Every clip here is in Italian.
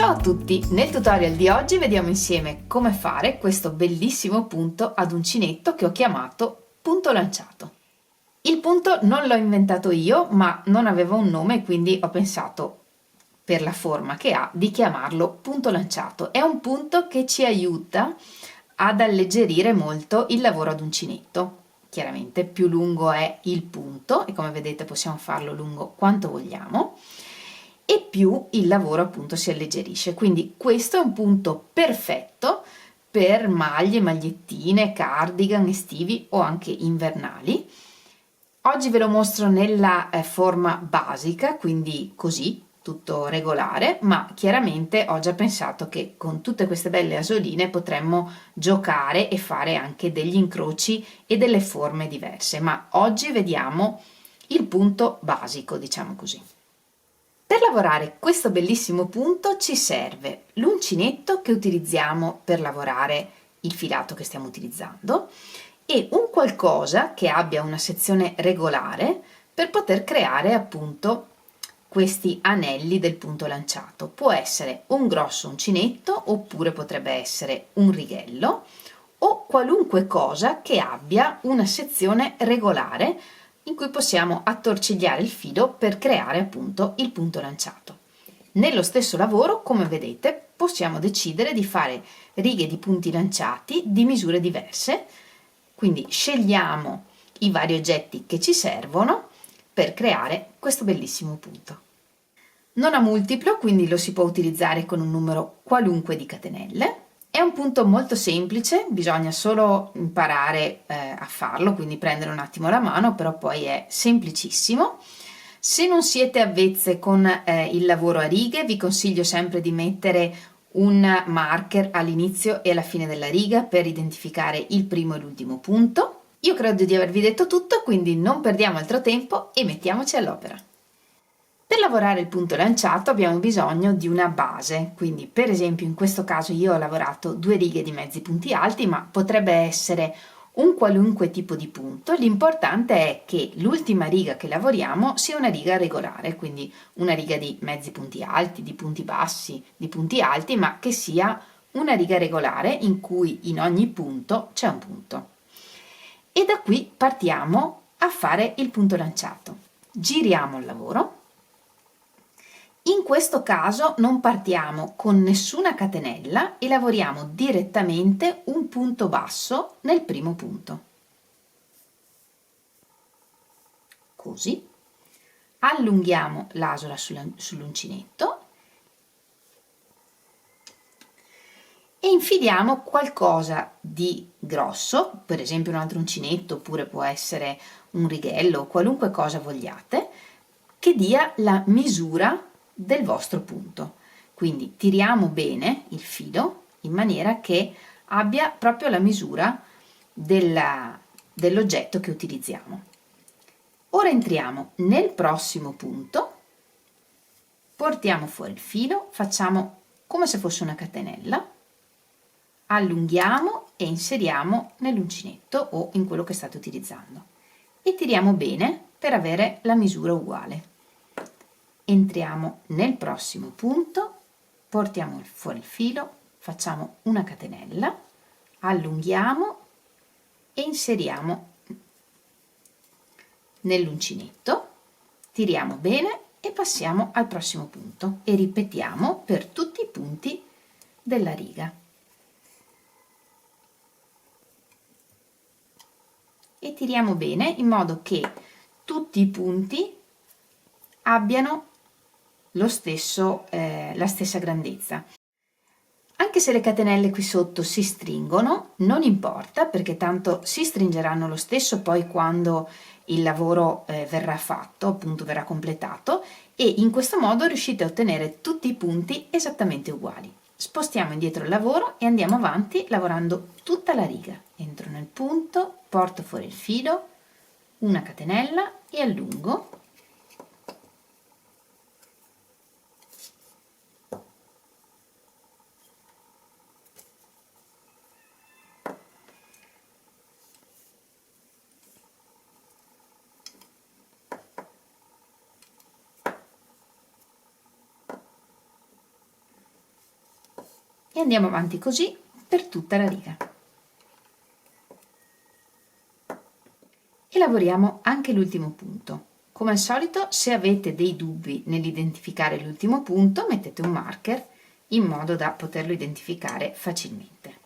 Ciao a tutti! Nel tutorial di oggi vediamo insieme come fare questo bellissimo punto ad uncinetto che ho chiamato punto lanciato. Il punto non l'ho inventato io, ma non aveva un nome, quindi ho pensato, per la forma che ha, di chiamarlo punto lanciato. È un punto che ci aiuta ad alleggerire molto il lavoro ad uncinetto. Chiaramente più lungo è il punto, e come vedete possiamo farlo lungo quanto vogliamo, e più il lavoro appunto si alleggerisce. Quindi questo è un punto perfetto per maglie, magliettine, cardigan estivi o anche invernali. Oggi ve lo mostro nella forma basica, quindi così, tutto regolare, ma chiaramente ho già pensato che con tutte queste belle asoline potremmo giocare e fare anche degli incroci e delle forme diverse, ma oggi vediamo il punto basico, diciamo così. Per lavorare questo bellissimo punto ci serve l'uncinetto che utilizziamo per lavorare il filato che stiamo utilizzando e un qualcosa che abbia una sezione regolare per poter creare appunto questi anelli del punto lanciato. Può essere un grosso uncinetto oppure potrebbe essere un righello o qualunque cosa che abbia una sezione regolare in cui possiamo attorcigliare il filo per creare appunto il punto lanciato. Nello stesso lavoro, come vedete, possiamo decidere di fare righe di punti lanciati di misure diverse, quindi scegliamo i vari oggetti che ci servono per creare questo bellissimo punto. Non ha multiplo, quindi lo si può utilizzare con un numero qualunque di catenelle. È un punto molto semplice, bisogna solo imparare a farlo, quindi prendere un attimo la mano, però poi è semplicissimo. Se non siete avvezze con il lavoro a righe, vi consiglio sempre di mettere un marker all'inizio e alla fine della riga per identificare il primo e l'ultimo punto. Io credo di avervi detto tutto, quindi non perdiamo altro tempo e mettiamoci all'opera. Per lavorare il punto lanciato abbiamo bisogno di una base, quindi per esempio in questo caso io ho lavorato 2 righe di mezzi punti alti, ma potrebbe essere un qualunque tipo di punto. L'importante è che l'ultima riga che lavoriamo sia una riga regolare, quindi una riga di mezzi punti alti, di punti bassi, di punti alti, ma che sia una riga regolare in cui in ogni punto c'è un punto. E da qui partiamo a fare il punto lanciato. Giriamo il lavoro. In questo caso non partiamo con nessuna catenella e lavoriamo direttamente un punto basso nel primo punto. Così. Allunghiamo l'asola sull'uncinetto e infiliamo qualcosa di grosso, per esempio un altro uncinetto oppure può essere un righello o qualunque cosa vogliate, che dia la misura del vostro punto. Quindi tiriamo bene il filo in maniera che abbia proprio la misura dell'oggetto che utilizziamo. Ora entriamo nel prossimo punto, portiamo fuori il filo, facciamo come se fosse una catenella, allunghiamo e inseriamo nell'uncinetto o in quello che state utilizzando e tiriamo bene per avere la misura uguale. Entriamo nel prossimo punto, portiamo fuori il filo, facciamo una catenella, allunghiamo e inseriamo nell'uncinetto, tiriamo bene e passiamo al prossimo punto e ripetiamo per tutti i punti della riga. E tiriamo bene in modo che tutti i punti abbiano la stessa grandezza. Anche se le catenelle qui sotto si stringono, non importa perché tanto si stringeranno lo stesso poi quando il lavoro verrà fatto, appunto verrà completato, e in questo modo riuscite a ottenere tutti i punti esattamente uguali. Spostiamo indietro il lavoro e andiamo avanti lavorando tutta la riga. Entro nel punto, porto fuori il filo, una catenella e allungo. e andiamo avanti così per tutta la riga. E lavoriamo anche l'ultimo punto. Come al solito, se avete dei dubbi nell'identificare l'ultimo punto, mettete un marker in modo da poterlo identificare facilmente.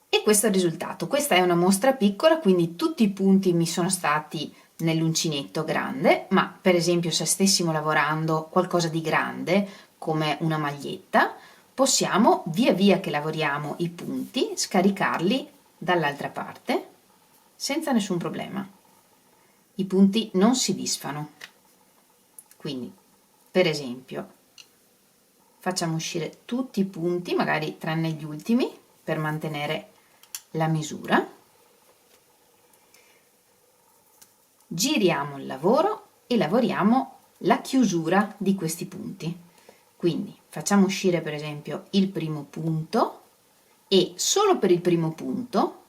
E questo è il risultato. Questa è una mostra piccola, quindi tutti i punti mi sono stati nell'uncinetto grande, ma per esempio se stessimo lavorando qualcosa di grande come una maglietta, possiamo via via che lavoriamo i punti scaricarli dall'altra parte senza nessun problema. I punti non si disfano. Quindi per esempio facciamo uscire tutti i punti, magari tranne gli ultimi, per mantenere la misura, giriamo il lavoro e lavoriamo la chiusura di questi punti. Quindi facciamo uscire per esempio il primo punto e solo per il primo punto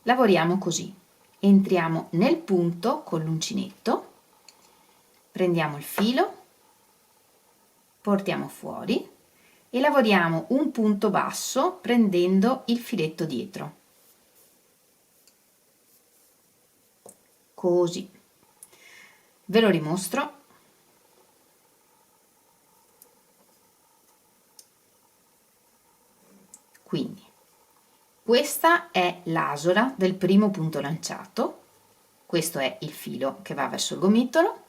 lavoriamo così: entriamo nel punto con l'uncinetto, prendiamo il filo, portiamo fuori e lavoriamo un punto basso prendendo il filetto dietro. Così. Ve lo rimostro. Quindi questa è l'asola del primo punto lanciato, questo è il filo che va verso il gomitolo,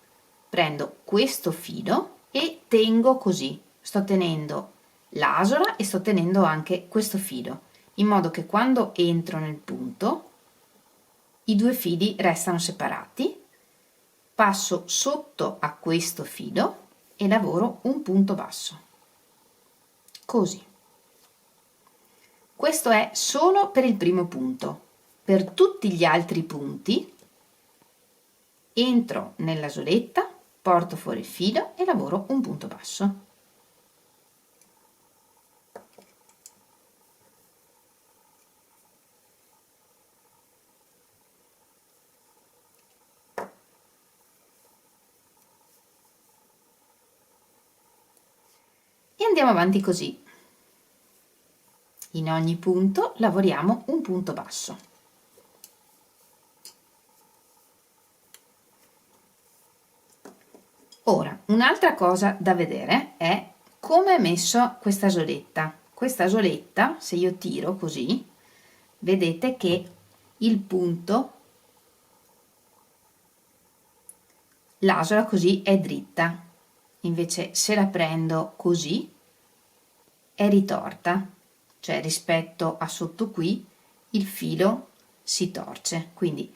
prendo questo filo e tengo così, sto tenendo l'asola e sto tenendo anche questo filo, in modo che quando entro nel punto i due fili restano separati, passo sotto a questo filo e lavoro un punto basso, così. Questo è solo per il primo punto. Per tutti gli altri punti entro nella soletta, porto fuori il filo e lavoro un punto basso. E andiamo avanti così. In ogni punto lavoriamo un punto basso. Ora, un'altra cosa da vedere è come è messa questa soletta. Questa soletta, se io tiro così, vedete che il punto, l'asola così è dritta, invece se la prendo così è ritorta, cioè rispetto a sotto qui il filo si torce. Quindi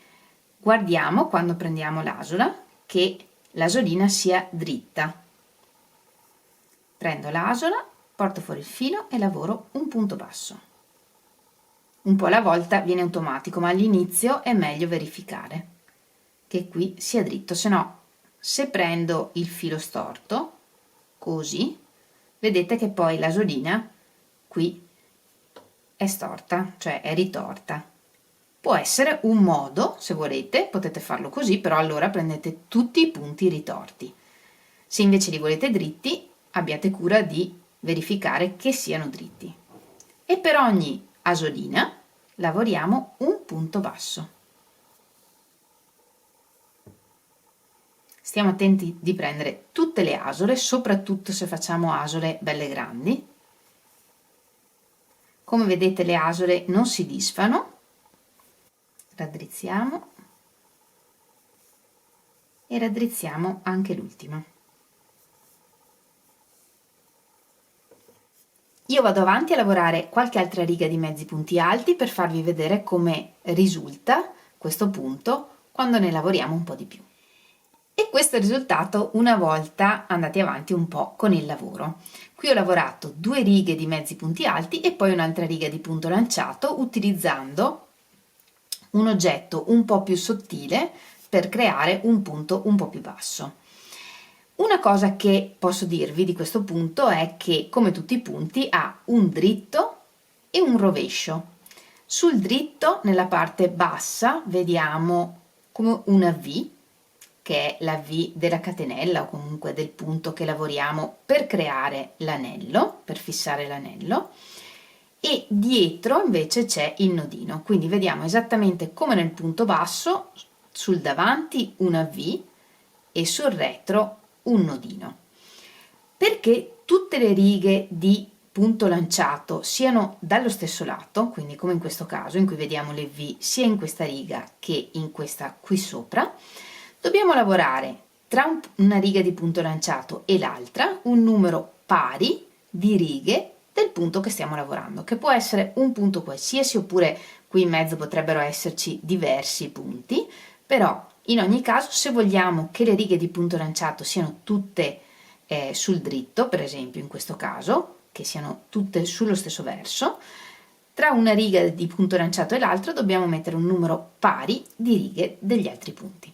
guardiamo quando prendiamo l'asola che l'asolina sia dritta. Prendo l'asola, porto fuori il filo e lavoro un punto basso. Un po' alla volta viene automatico, ma all'inizio è meglio verificare che qui sia dritto, se no se prendo il filo storto così, vedete che poi l'asolina qui è storta, cioè è ritorta. Può essere un modo, se volete, potete farlo così, però allora prendete tutti i punti ritorti. Se invece li volete dritti, abbiate cura di verificare che siano dritti. E per ogni asolina lavoriamo un punto basso. Stiamo attenti di prendere tutte le asole, soprattutto se facciamo asole belle grandi. Come vedete le asole non si disfano, raddrizziamo e raddrizziamo anche l'ultima. Io vado avanti a lavorare qualche altra riga di mezzi punti alti per farvi vedere come risulta questo punto quando ne lavoriamo un po' di più. E questo è il risultato una volta andati avanti un po' con il lavoro. Qui ho lavorato 2 righe di mezzi punti alti e poi un'altra riga di punto lanciato utilizzando un oggetto un po' più sottile per creare un punto un po' più basso. Una cosa che posso dirvi di questo punto è che, come tutti i punti, ha un dritto e un rovescio. Sul dritto, nella parte bassa, vediamo come una V, che è la V della catenella o comunque del punto che lavoriamo per creare l'anello, per fissare l'anello, e dietro invece c'è il nodino, quindi vediamo esattamente come nel punto basso, sul davanti una V e sul retro un nodino. Perché tutte le righe di punto lanciato siano dallo stesso lato, quindi come in questo caso in cui vediamo le V sia in questa riga che in questa qui sopra, dobbiamo lavorare tra una riga di punto lanciato e l'altra un numero pari di righe del punto che stiamo lavorando, che può essere un punto qualsiasi oppure qui in mezzo potrebbero esserci diversi punti, però in ogni caso se vogliamo che le righe di punto lanciato siano tutte sul dritto, per esempio in questo caso, che siano tutte sullo stesso verso, tra una riga di punto lanciato e l'altra dobbiamo mettere un numero pari di righe degli altri punti.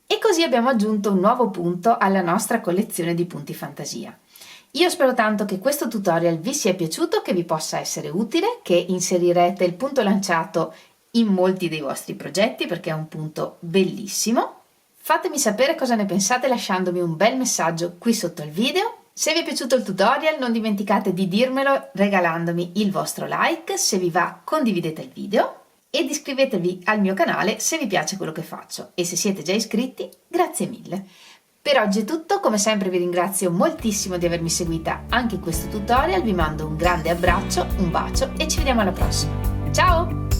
E così abbiamo aggiunto un nuovo punto alla nostra collezione di punti fantasia. Io spero tanto che questo tutorial vi sia piaciuto, che vi possa essere utile, che inserirete il punto lanciato in molti dei vostri progetti perché è un punto bellissimo. Fatemi sapere cosa ne pensate lasciandomi un bel messaggio qui sotto il video. Se vi è piaciuto il tutorial non dimenticate di dirmelo regalandomi il vostro like, se vi va condividete il video ed iscrivetevi al mio canale se vi piace quello che faccio e se siete già iscritti grazie mille. Per oggi è tutto, come sempre vi ringrazio moltissimo di avermi seguita anche in questo tutorial, vi mando un grande abbraccio, un bacio e ci vediamo alla prossima. Ciao!